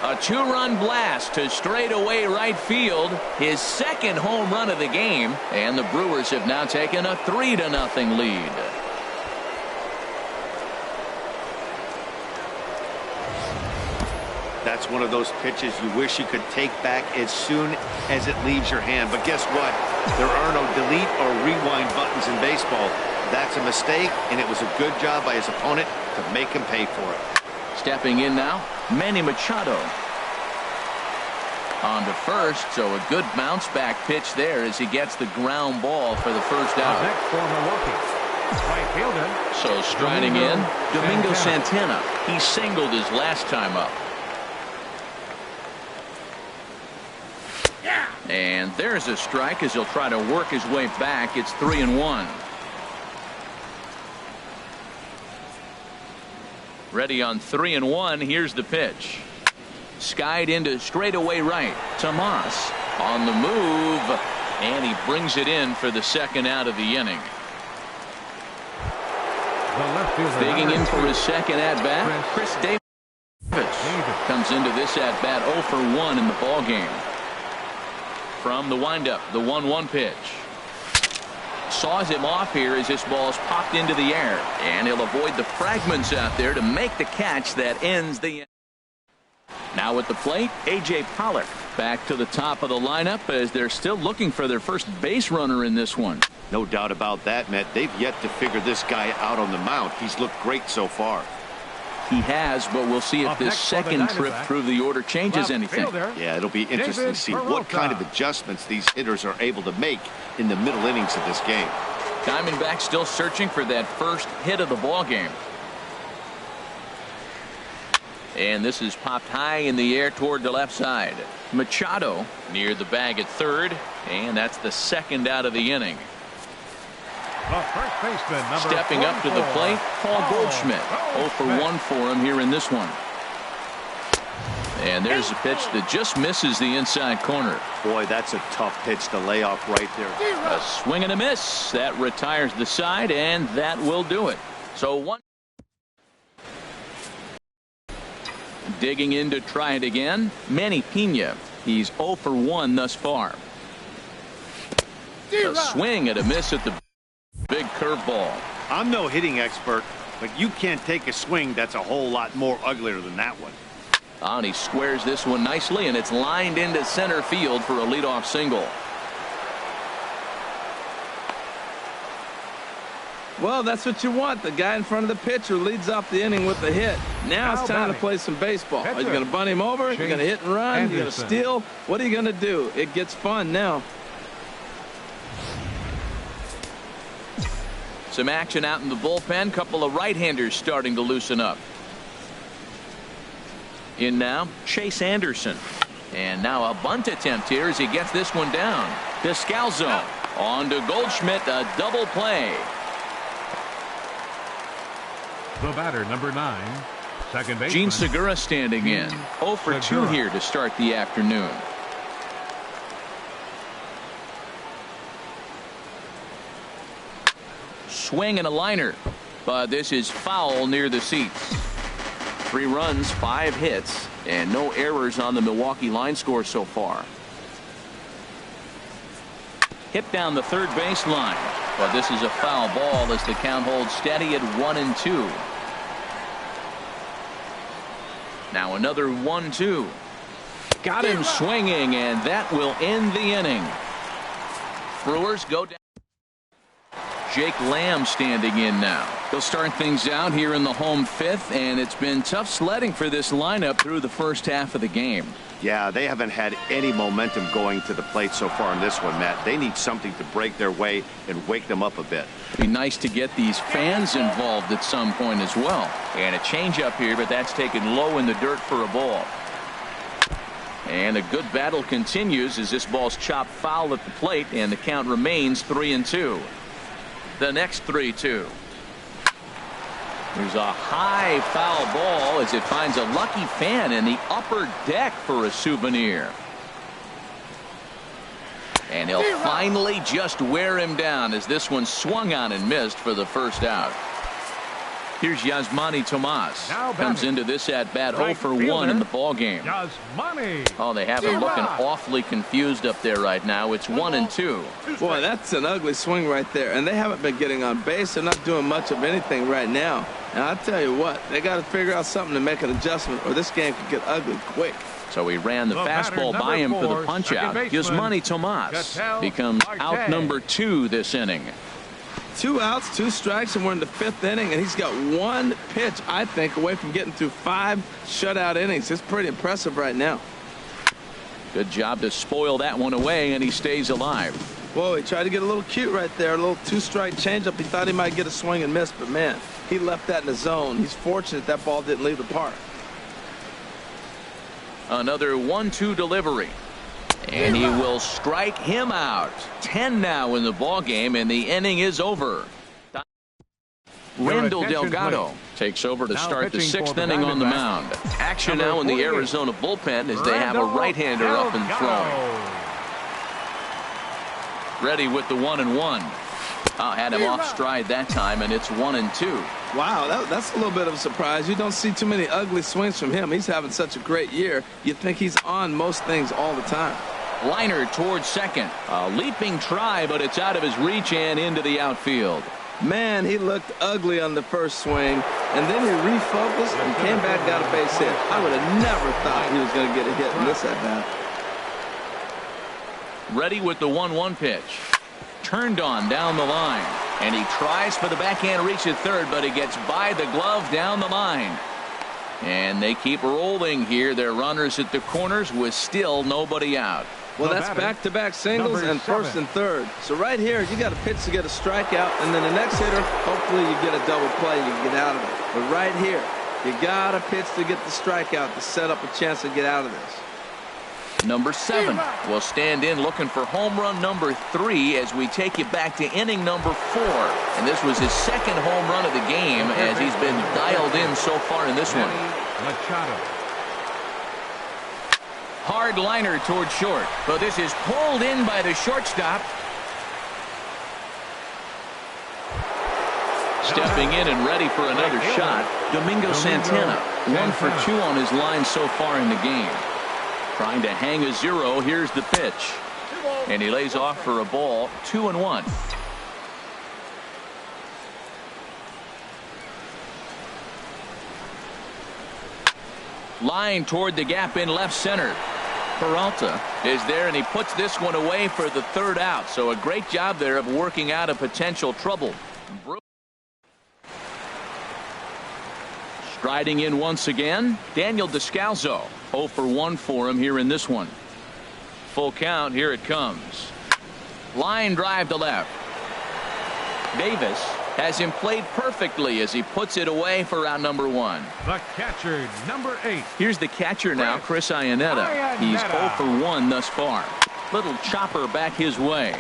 A 2-run blast to straightaway right field. His second home run of the game. And the Brewers have now taken a 3-0 lead. That's one of those pitches you wish you could take back as soon as it leaves your hand. But guess what? There are no delete or rewind buttons in baseball. That's a mistake, and it was a good job by his opponent to make him pay for it. Stepping in now, Manny Machado. On to first, so a good bounce back pitch there as he gets the ground ball for the first out. Next for Milwaukee. Right fielder. So striding in, Domingo Santana. He singled his last time up. And there's a strike as he'll try to work his way back. It's 3-1. Ready on 3-1. Here's the pitch. Skied into straightaway right. Tomas on the move, and he brings it in for the second out of the inning. Digging in for his second at-bat, Chris Davis comes into this at-bat 0 for 1 in the ball game. From the windup, the 1-1 pitch. Saws him off here as this ball's popped into the air, and he'll avoid the fragments out there to make the catch that ends the inning. Now at the plate, A.J. Pollock back to the top of the lineup as they're still looking for their first base runner in this one. No doubt about that, Matt. They've yet to figure this guy out on the mound. He's looked great so far. He has, but we'll see if this second trip through the order changes anything. Yeah, it'll be interesting to see what kind of adjustments these hitters are able to make in the middle innings of this game. Diamondbacks still searching for that first hit of the ball game. And this is popped high in the air toward the left side. Machado near the bag at third, and that's the second out of the inning. The first baseman, number Stepping up to the 44. plate, Paul Goldschmidt. 0 for 1 for him here in this one. And there's a pitch that just misses the inside corner. Boy, that's a tough pitch to lay off right there. A swing and a miss. That retires the side, and that will do it. So one. Digging in to try it again, Manny Pena. He's 0 for 1 thus far. A swing and a miss at the big curveball. I'm no hitting expert, but you can't take a swing that's a whole lot more uglier than that one. And he squares this one nicely, and it's lined into center field for a leadoff single. Well, that's what you want. The guy in front of the pitcher leads off the inning with the hit. Now it's time to play some baseball. Are you going to bunt him over? You're going to hit and run? You're going to steal? What are you going to do? It gets fun now. Some action out in the bullpen. Couple of right-handers starting to loosen up. In now, Chase Anderson. And now a bunt attempt here as he gets this one down. Descalzo on to Goldschmidt. A double play. The batter, number 9, second baseman. Gene Segura standing in. 0 for 2 here to start the afternoon. Swing and a liner, but this is foul near the seats. 3 runs, 5 hits, and no errors on the Milwaukee line score so far. Hit down the third base line, but this is a foul ball as the count holds steady at 1-2. Now another 1-2. Got him swinging, and that will end the inning. Brewers go down. Jake Lamb standing in now. He'll start things out here in the home 5th, and it's been tough sledding for this lineup through the first half of the game. Yeah, they haven't had any momentum going to the plate so far in this one, Matt. They need something to break their way and wake them up a bit. Be nice to get these fans involved at some point as well. And a changeup here, but that's taken low in the dirt for a ball. And a good battle continues as this ball's chopped foul at the plate, and the count remains 3-2. The next 3-2. There's a high foul ball as it finds a lucky fan in the upper deck for a souvenir. And he'll finally just wear him down as this one swung on and missed for the first out. Here's Yasmani Tomas. Comes into this at bat 0 for 1 in the ball game. Oh, they have him looking awfully confused up there right now. It's 1-2. Boy, that's an ugly swing right there. And they haven't been getting on base. They're not doing much of anything right now. And I'll tell you what, they got to figure out something to make an adjustment, or this game could get ugly quick. So he ran the fastball by him for the punch out. Yasmani Tomas becomes out number 2 this inning. 2 outs, 2 strikes, and we're in the 5th inning, and he's got 1 pitch, I think, away from getting through 5 shutout innings. It's pretty impressive right now. Good job to spoil that one away, and he stays alive. Whoa, he tried to get a little cute right there, a little 2-strike changeup. He thought he might get a swing and miss, but man, he left that in the zone. He's fortunate that ball didn't leave the park. Another 1-2 delivery. And he will strike him out. 10 now in the ball game, and the inning is over. Randall Delgado takes over to start the 6th inning on the mound. Action now in the Arizona bullpen as they have a right-hander up and throwing. Ready with the 1-1. Had him off stride that time, and it's 1-2. Wow, that's a little bit of a surprise. You don't see too many ugly swings from him. He's having such a great year. You'd think he's on most things all the time. Liner towards second. A leaping try, but it's out of his reach and into the outfield. Man, he looked ugly on the first swing, and then he refocused and came back and got a base hit. I would have never thought he was going to get a hit in this at-bat. Ready with the 1-1 pitch. Turned on down the line, and he tries for the backhand reach at third, but he gets by the glove down the line. And they keep rolling here. Their runners at the corners with still nobody out. Well, that's back-to-back singles and first and third. So right here, you got a pitch to get a strikeout, and then the next hitter, hopefully you get a double play and you can get out of it. But right here, You got to pitch to get the strikeout to set up a chance to get out of this. Number 7 will stand in looking for home run number 3 as we take you back to inning number 4. And this was his second home run of the game as he's been dialed in so far in this one. Hard liner toward short, but this is pulled in by the shortstop. Stepping in and ready for another shot, Domingo Santana. 1 for 2 on his line so far in the game. Trying to hang a 0. Here's the pitch. And he lays off for a ball. 2-1. Line toward the gap in left center. Peralta is there, and he puts this one away for the 3rd out. So a great job there of working out a potential trouble. Striding in once again, Daniel Descalso. 0 for 1 for him here in this one. Full count. Here it comes. Line drive to left. Davis has him played perfectly as he puts it away for out number 1. The catcher, number 8. Here's the catcher now, Chris Iannetta. He's 0 for 1 thus far. Little chopper back his way.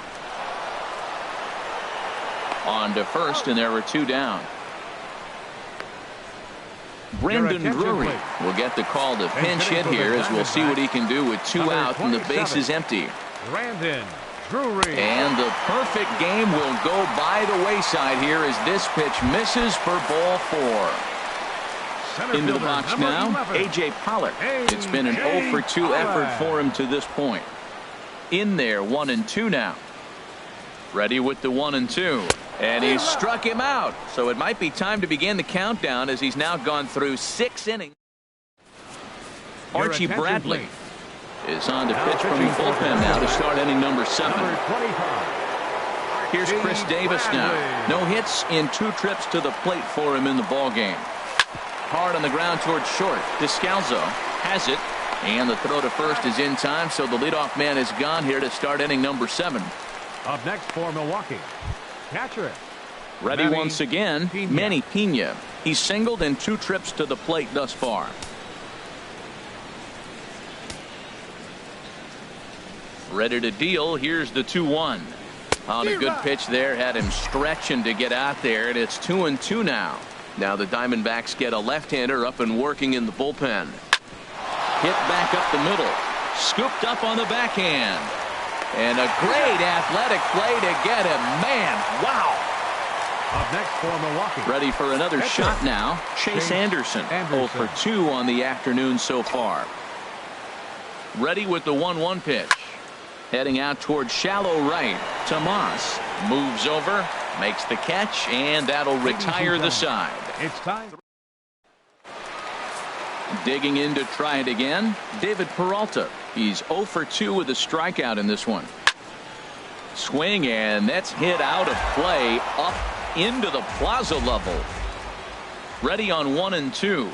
On to first, and there are 2 down. Brendan Drury will get the call to pinch hit here as we'll see what he can do with 2 out and the base is empty. Brandon Drury. And the perfect game will go by the wayside here as this pitch misses for ball 4. Into the box now, A.J. Pollock. It's been an 0 for 2 effort for him to this point. In there, 1-2 now. Ready with the 1-2. And he struck him out. So it might be time to begin the countdown as he's now gone through 6 innings. Archie Bradley is on to pitch from the bullpen now to start inning number 7. Here's Chris Davis now. No hits in 2 trips to the plate for him in the ballgame. Hard on the ground towards short. Descalso has it. And the throw to first is in time, so the leadoff man is gone here to start inning number 7. Up next for Milwaukee, catcher. Ready once again, Manny Pena. He's singled in 2 trips to the plate thus far. Ready to deal. Here's the 2-1. On a good pitch there, had him stretching to get out there, and it's 2-2 now. Now the Diamondbacks get a left-hander up and working in the bullpen. Hit back up the middle. Scooped up on the backhand. And a great athletic play to get him. Man, wow. Up next for Milwaukee. Ready for another shot now. Chase Anderson. 0 for 2 on the afternoon so far. Ready with the 1-1 pitch. Heading out towards shallow right. Tomas moves over, makes the catch, and that'll retire the side. It's time. Digging in to try it again, David Peralta. He's 0 for 2 with a strikeout in this one. Swing, and that's hit out of play up into the plaza level. Ready on 1-2.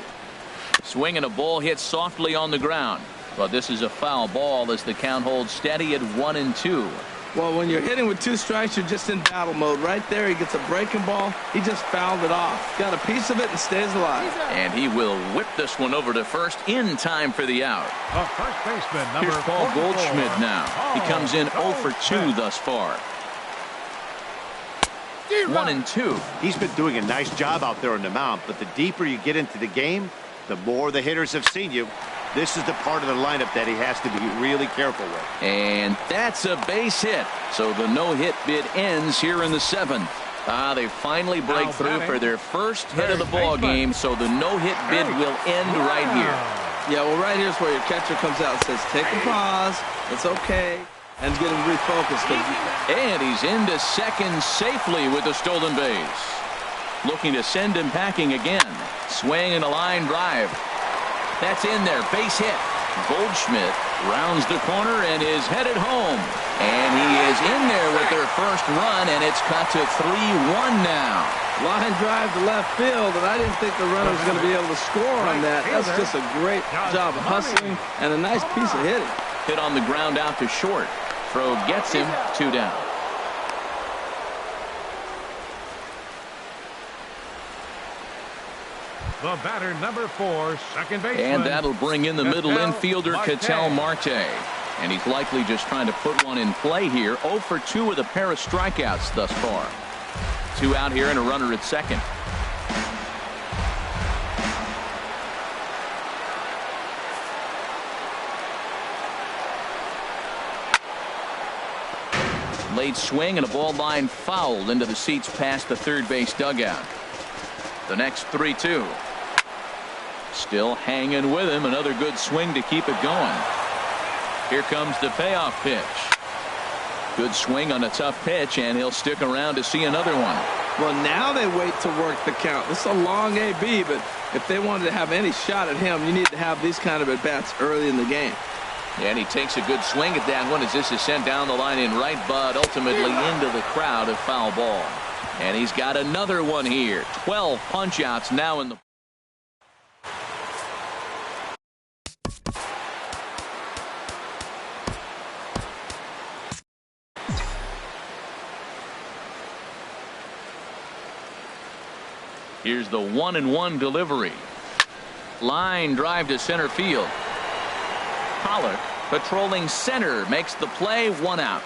Swing and a ball hit softly on the ground. But this is a foul ball as the count holds steady at 1-2. Well, when you're hitting with 2 strikes, you're just in battle mode. Right there, he gets a breaking ball. He just fouled it off. Got a piece of it and stays alive. And he will whip this one over to first in time for the out. First baseman, number Here's Paul 44. Goldschmidt now. He comes in 0 for 2 thus far. 1-2. He's been doing a nice job out there on the mound, but the deeper you get into the game, the more the hitters have seen you. This is the part of the lineup that he has to be really careful with. And that's a base hit. So the no-hit bid ends here in the 7th. They finally break through for their first hit of the ball game. So the no-hit bid will end right here. Yeah, well, right here's where your catcher comes out and says, take a pause. It's okay. And get him refocused. And he's into second safely with the stolen base. Looking to send him packing again. Swing and a line drive. That's in there. Base hit. Goldschmidt rounds the corner and is headed home. And he is in there with their first run, and it's cut to 3-1 now. Line drive to left field, and I didn't think the runner was going to be able to score on that. That's just a great job of hustling and a nice piece of hitting. Hit on the ground out to short. Throw gets him 2 down. The batter, number 4, second baseman. And that'll bring in the middle infielder, Ketel Marte. Marte. And he's likely just trying to put one in play here. 0 for 2 with a pair of strikeouts thus far. 2 out here and a runner at second. Late swing and a ball line foul into the seats past the third base dugout. The next 3-2. Still hanging with him. Another good swing to keep it going. Here comes the payoff pitch. Good swing on a tough pitch, and he'll stick around to see another one. Well, now they wait to work the count. This is a long AB, but if they wanted to have any shot at him, you need to have these kind of at-bats early in the game. And he takes a good swing at that one as this is sent down the line in right, but ultimately into the crowd of foul ball. And he's got another one here. 12 punch-outs now in the... Here's the 1-1 delivery. Line drive to center field. Pollock patrolling center makes the play. 1 out.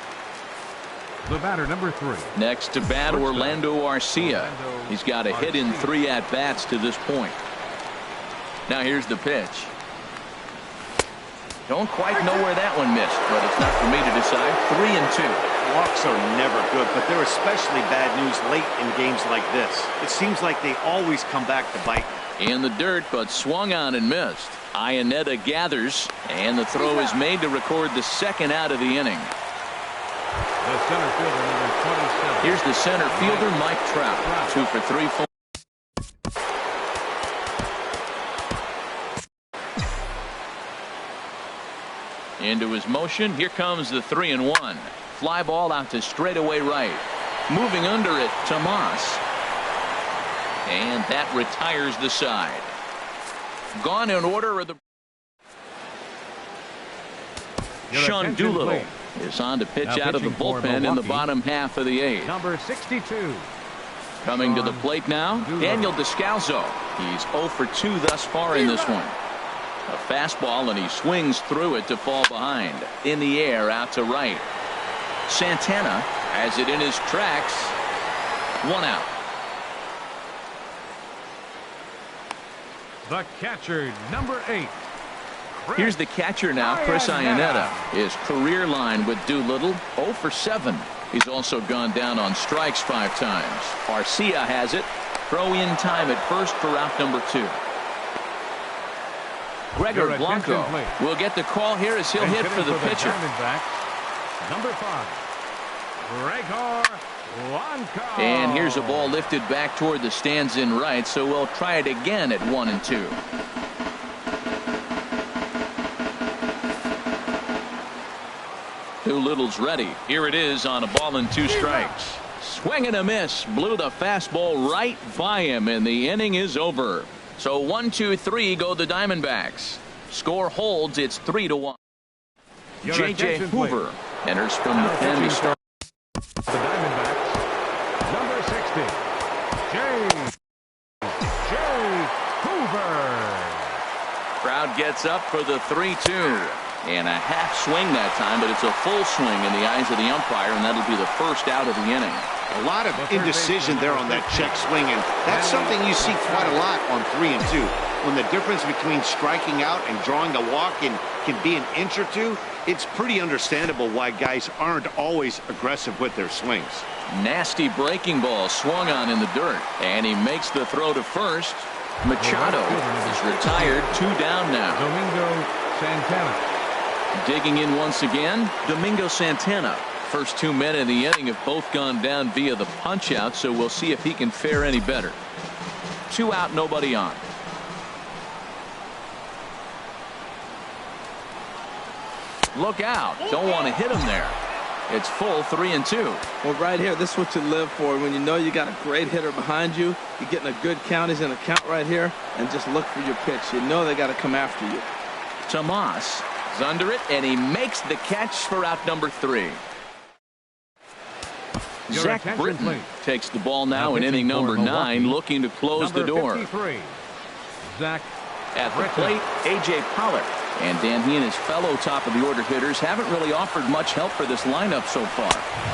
The batter, number 3. Next to bat, Orlando Arcia. He's got a hit in 3 at-bats to this point. Now here's the pitch. Don't quite know where that one missed, but it's not for me to decide. 3-2. Walks are never good, but they're especially bad news late in games like this. It seems like they always come back to bite. In the dirt, but swung on and missed. Iannetta gathers, and the throw is made to record the second out of the inning. The center fielder, number 27. Here's the center fielder, Mike Trout. 2 for 3. Into his motion. Here comes the 3-1. Fly ball out to straightaway right. Moving under it, Tomas. And that retires the side. Gone in order of the... Sean Doolittle is on to pitch out of the bullpen in the bottom half of the 8th. Number 62. Coming to the plate now, Daniel Descalzo. He's 0 for 2 thus far in this one. A fastball, and he swings through it to fall behind. In the air, out to right. Santana has it in his tracks. 1 out. The catcher, number 8. Here's the catcher now, Chris Iannetta. His career line with Doolittle, 0 for 7. He's also gone down on strikes 5 times. Arcia has it. Throw in time at first for out number 2. Gregor Blanco will get the call here as he'll hit for the pitcher. Number 5, Gregor Blanco. And here's a ball lifted back toward the stands in right, so we'll try it again at 1-2. Doolittle's ready. Here it is on a ball and 2 strikes. Swing and a miss. Blew the fastball right by him, and the inning is over. So 1-2-3 go the Diamondbacks. Score holds. It's 3-1. J.J. Hoover enters from the pen to start. The Diamondbacks, number 60, J.J. Hoover. Crowd gets up for the 3-2. And a half swing that time, but it's a full swing in the eyes of the umpire, and that'll be the first out of the inning. A lot of indecision there on that check swing, and that's something you see quite a lot on 3-2. When the difference between striking out and drawing a walk can be an inch or two, it's pretty understandable why guys aren't always aggressive with their swings. Nasty breaking ball swung on in the dirt, and he makes the throw to first. Machado is retired. 2 down now. Domingo Santana. Digging in once again, Domingo Santana. First 2 men in the inning have both gone down via the punch out, so we'll see if he can fare any better. 2 out, nobody on. Look out. Don't want to hit him there. It's full 3-2. Well, right here, this is what you live for. When you know you got a great hitter behind you, you're getting a good count. He's in a count right here, and just look for your pitch. You know they got to come after you. Tomas is under it, and he makes the catch for out number 3. Zach Britton takes the ball now in inning number 9, looking to close the door. 53, Zach. At the plate, A.J. Pollard. And Dan, he and his fellow top-of-the-order hitters haven't really offered much help for this lineup so far.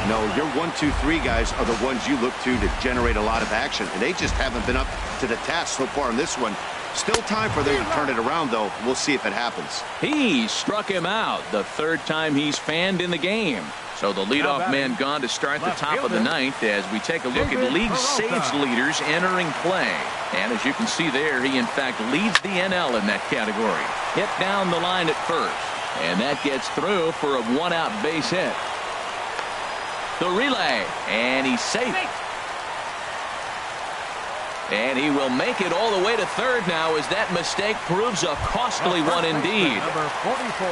No, your 1, 2, 3 guys are the ones you look to generate a lot of action, and they just haven't been up to the task so far in this one. Still time for them to turn it around, though. We'll see if it happens. He struck him out the third time he's fanned in the game. So the leadoff man gone to start the top of the ninth as we take a look at league saves leaders entering play. And as you can see there, he in fact leads the NL in that category. Hit down the line at first. And that gets through for a one-out base hit. The relay. And he's safe. And he will make it all the way to third now as that mistake proves a costly one indeed. Number 44.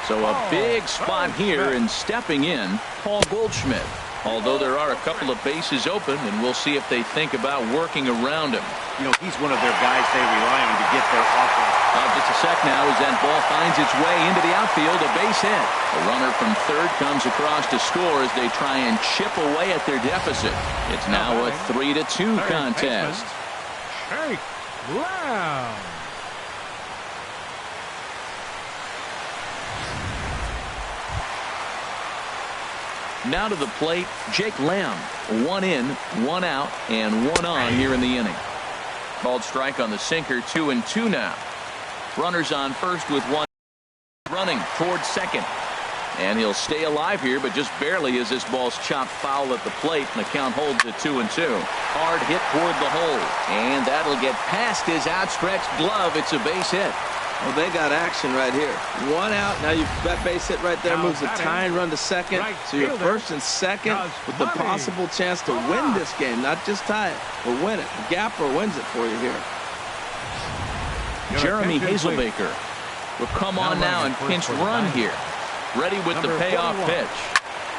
So a big spot here, and stepping in, Paul Goldschmidt. Although there are a couple of bases open, and we'll see if they think about working around him. You know, he's one of their guys they rely on to get their offense. Just a sec now as that ball finds its way into the outfield, a base hit. A runner from third comes across to score as they try and chip away at their deficit. It's now a 3-2 contest. Jake Lamb. Now to the plate, Jake Lamb. 1 in, 1 out, and 1 on here in the inning. Called strike on the sinker, 2-2 now. Runners on first with 1 running towards second. And he'll stay alive here, but just barely as this ball's chopped foul at the plate, and the count holds at 2-2. Hard hit toward the hole, and that'll get past his outstretched glove. It's a base hit. Well, they got action right here. 1 out. Now that base hit right there moves the tying run to second. So you're first and second with the possible chance to win this game. Not just tie it, but win it. The gapper wins it for you here. Jeremy Hazelbaker will come on now and pinch run here. Ready with the payoff pitch.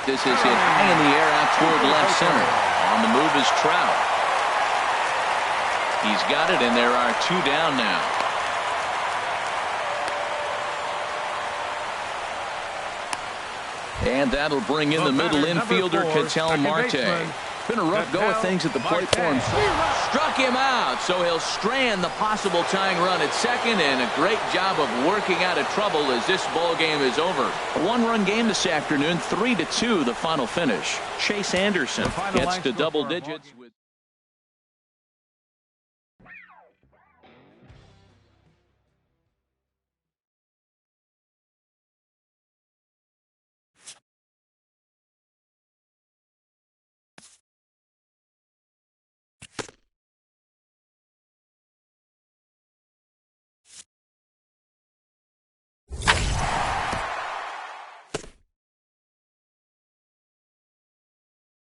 This is hit high in the air out toward left center. On the move is Trout. He's got it, and there are 2 down now. And that'll bring in the middle infielder, Ketel Marte. Been a rough go of things at the plate for him. Struck him out, so he'll strand the possible tying run at second, and a great job of working out of trouble as this ball game is over. A 1-run game this afternoon, 3-2 the final finish. Chase Anderson gets to double digits.